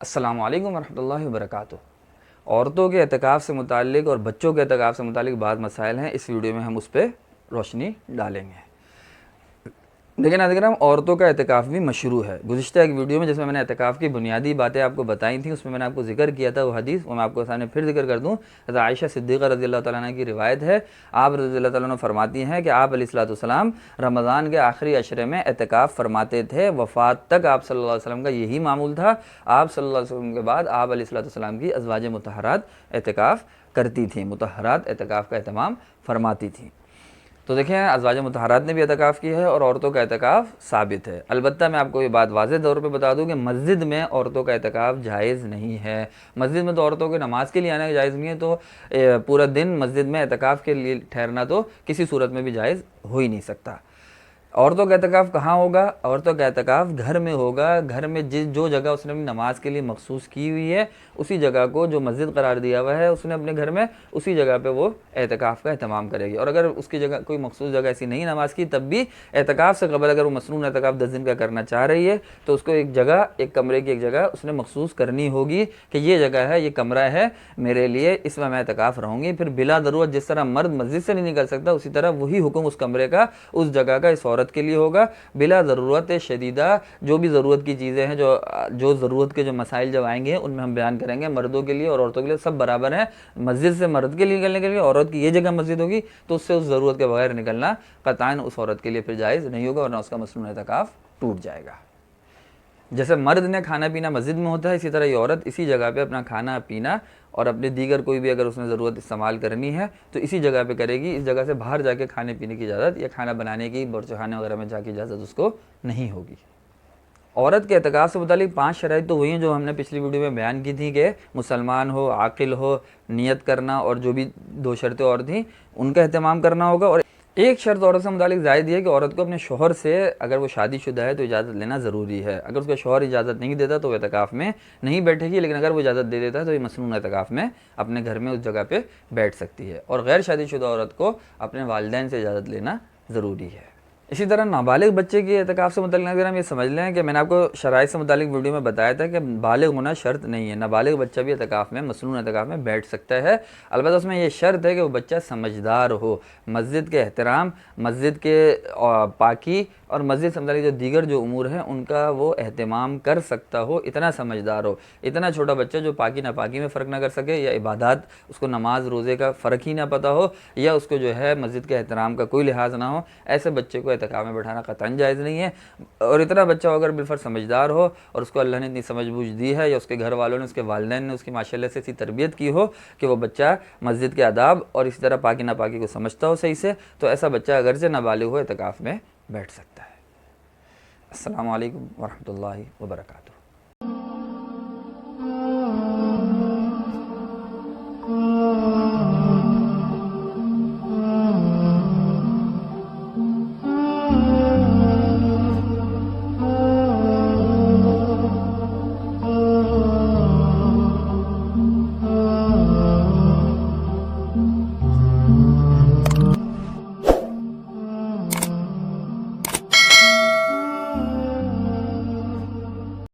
السلام علیکم ورحمۃ اللہ وبرکاتہ۔ عورتوں کے اعتکاف سے متعلق اور بچوں کے اعتکاف سے متعلق بعض مسائل ہیں، اس ویڈیو میں ہم اس پہ روشنی ڈالیں گے۔ لیکن اگر عورتوں کا اعتکاف بھی مشروع ہے۔ گزشتہ ایک ویڈیو میں جس میں میں نے اعتکاف کی بنیادی باتیں آپ کو بتائی تھیں، اس میں نے آپ کو ذکر کیا تھا وہ حدیث، وہ میں آپ کو سامنے پھر ذکر کر دوں۔ حضرت عائشہ صدیقہ رضی اللہ تعالیٰ عنہ کی روایت ہے، آپ رضی اللہ تعالیٰ عنہ فرماتی ہیں کہ آپ علیہ السلام رمضان کے آخری عشرے میں اعتکاف فرماتے تھے، وفات تک آپ صلی اللہ علیہ وسلم کا یہی معمول تھا۔ آپ صلی اللہ علیہ وسلم کے بعد آپ علیہ السلام کی ازواج مطہرات اعتکاف کرتی تھیں، مطہرات اعتکاف کا اہتمام فرماتی تھیں۔ تو دیکھیں ازواج مطہرات نے بھی اعتکاف کی ہے اور عورتوں کا اعتکاف ثابت ہے۔ البتہ میں آپ کو یہ بات واضح طور پہ بتا دوں کہ مسجد میں عورتوں کا اعتکاف جائز نہیں ہے۔ مسجد میں تو عورتوں کے نماز کے لیے آنا جائز نہیں ہے، تو پورا دن مسجد میں اعتکاف کے لیے ٹھہرنا تو کسی صورت میں بھی جائز ہو ہی نہیں سکتا۔ عورتوں کا اعتکاف کہاں ہوگا؟ عورتوں کا اعتکاف گھر میں ہوگا۔ گھر میں جو جگہ اس نے اپنی نماز کے لیے مخصوص کی ہوئی ہے، اسی جگہ کو جو مسجد قرار دیا ہوا ہے اس نے اپنے گھر میں، اسی جگہ پہ وہ اعتکاف کا اہتمام کرے گی۔ اور اگر اس کی جگہ کوئی مخصوص جگہ ایسی نہیں نماز کی، تب بھی اعتکاف سے قبل اگر وہ مسنون اعتکاف 10 دن کا کرنا چاہ رہی ہے تو اس کو ایک جگہ، ایک کمرے کی ایک جگہ اس نے مخصوص کرنی ہوگی کہ یہ جگہ ہے، یہ کمرہ ہے میرے لیے، اس میں اعتکاف رہوں گی۔ پھر بلا ضرورت جس طرح مرد مسجد سے نہیں نکل سکتا، اسی طرح وہی حکم اس کمرے کا، اس جگہ کا اس عورت کے لیے ہوگا۔ بلا ضرورت شدیدہ جو بھی ضرورت کی چیزیں ہیں، جو ضرورت کے جو مسائل جب آئیں گے ان میں ہم بیان کریں گے۔ مردوں کے لیے اور عورتوں کے لیے سب برابر ہیں۔ مسجد سے مرد کے لیے نکلنے کے لیے عورت کی یہ جگہ مسجد ہوگی تو اس سے اس ضرورت کے بغیر نکلنا قطعاً اس عورت کے لیے پھر جائز نہیں ہوگا، ورنہ اس کا مسنون اعتکاف ٹوٹ جائے گا۔ جیسے مرد نے کھانا پینا مسجد میں ہوتا ہے، اسی طرح یہ عورت اسی جگہ پہ اپنا کھانا پینا اور اپنے دیگر کوئی بھی اگر اس نے ضرورت استعمال کرنی ہے تو اسی جگہ پہ کرے گی۔ اس جگہ سے باہر جا کے کھانے پینے کی اجازت یا کھانا بنانے کی، باورچی خانے وغیرہ میں جا کے اجازت اس کو نہیں ہوگی۔ عورت کے اعتکاف سے متعلق 5 شرائط تو وہی ہیں جو ہم نے پچھلی ویڈیو میں بیان کی تھیں کہ مسلمان ہو، عاقل ہو، نیت کرنا، اور جو بھی 2 شرطیں اور تھیں ان کا اہتمام کرنا ہوگا۔ اور ایک شرط عورت سے متعلق زائد یہ ہے کہ عورت کو اپنے شوہر سے، اگر وہ شادی شدہ ہے تو اجازت لینا ضروری ہے۔ اگر اس کا شوہر اجازت نہیں دیتا تو وہ اعتکاف میں نہیں بیٹھے گی، لیکن اگر وہ اجازت دے دیتا ہے تو یہ مسنون اعتکاف میں اپنے گھر میں اس جگہ پہ بیٹھ سکتی ہے۔ اور غیر شادی شدہ عورت کو اپنے والدین سے اجازت لینا ضروری ہے۔ اسی طرح نابالغ بچے کی اعتکاف سے متعلق اگر ہم یہ سمجھ لیں کہ میں نے آپ کو شرائط سے متعلق ویڈیو میں بتایا تھا کہ بالغ ہونا شرط نہیں ہے، نابالغ بچہ بھی اعتکاف میں، مسنون اعتکاف میں بیٹھ سکتا ہے۔ البتہ اس میں یہ شرط ہے کہ وہ بچہ سمجھدار ہو، مسجد کے احترام، مسجد کے پاکی اور مسجد سے متعلق جو دیگر جو امور ہیں ان کا وہ اہتمام کر سکتا ہو، اتنا سمجھدار ہو۔ اتنا چھوٹا بچہ جو پاکی ناپاکی میں فرق نہ کر سکے، یا عبادات اس کو نماز روزے کا فرق ہی نہ پتہ ہو، یا اس کو جو ہے مسجد کے احترام کا کوئی لحاظ نہ ہو، ایسے بچے کو اعتکاف میں بیٹھانا قطعاً جائز نہیں ہے۔ اور اتنا بچہ اگر بالفرض سمجھدار ہو اور اس کو اللہ نے اتنی سمجھ بوجھ دی ہے، یا اس کے گھر والوں نے، اس کے والدین نے اس کی ماشاءاللہ سے ایسی تربیت کی ہو کہ وہ بچہ مسجد کے آداب اور اسی طرح پاکی ناپاکی کو سمجھتا ہو صحیح سے، تو ایسا بچہ اگرچہ نابالغ ہو اعتکاف میں بیٹھ سکتا ہے۔ السلام علیکم ورحمۃ اللہ وبرکاتہ۔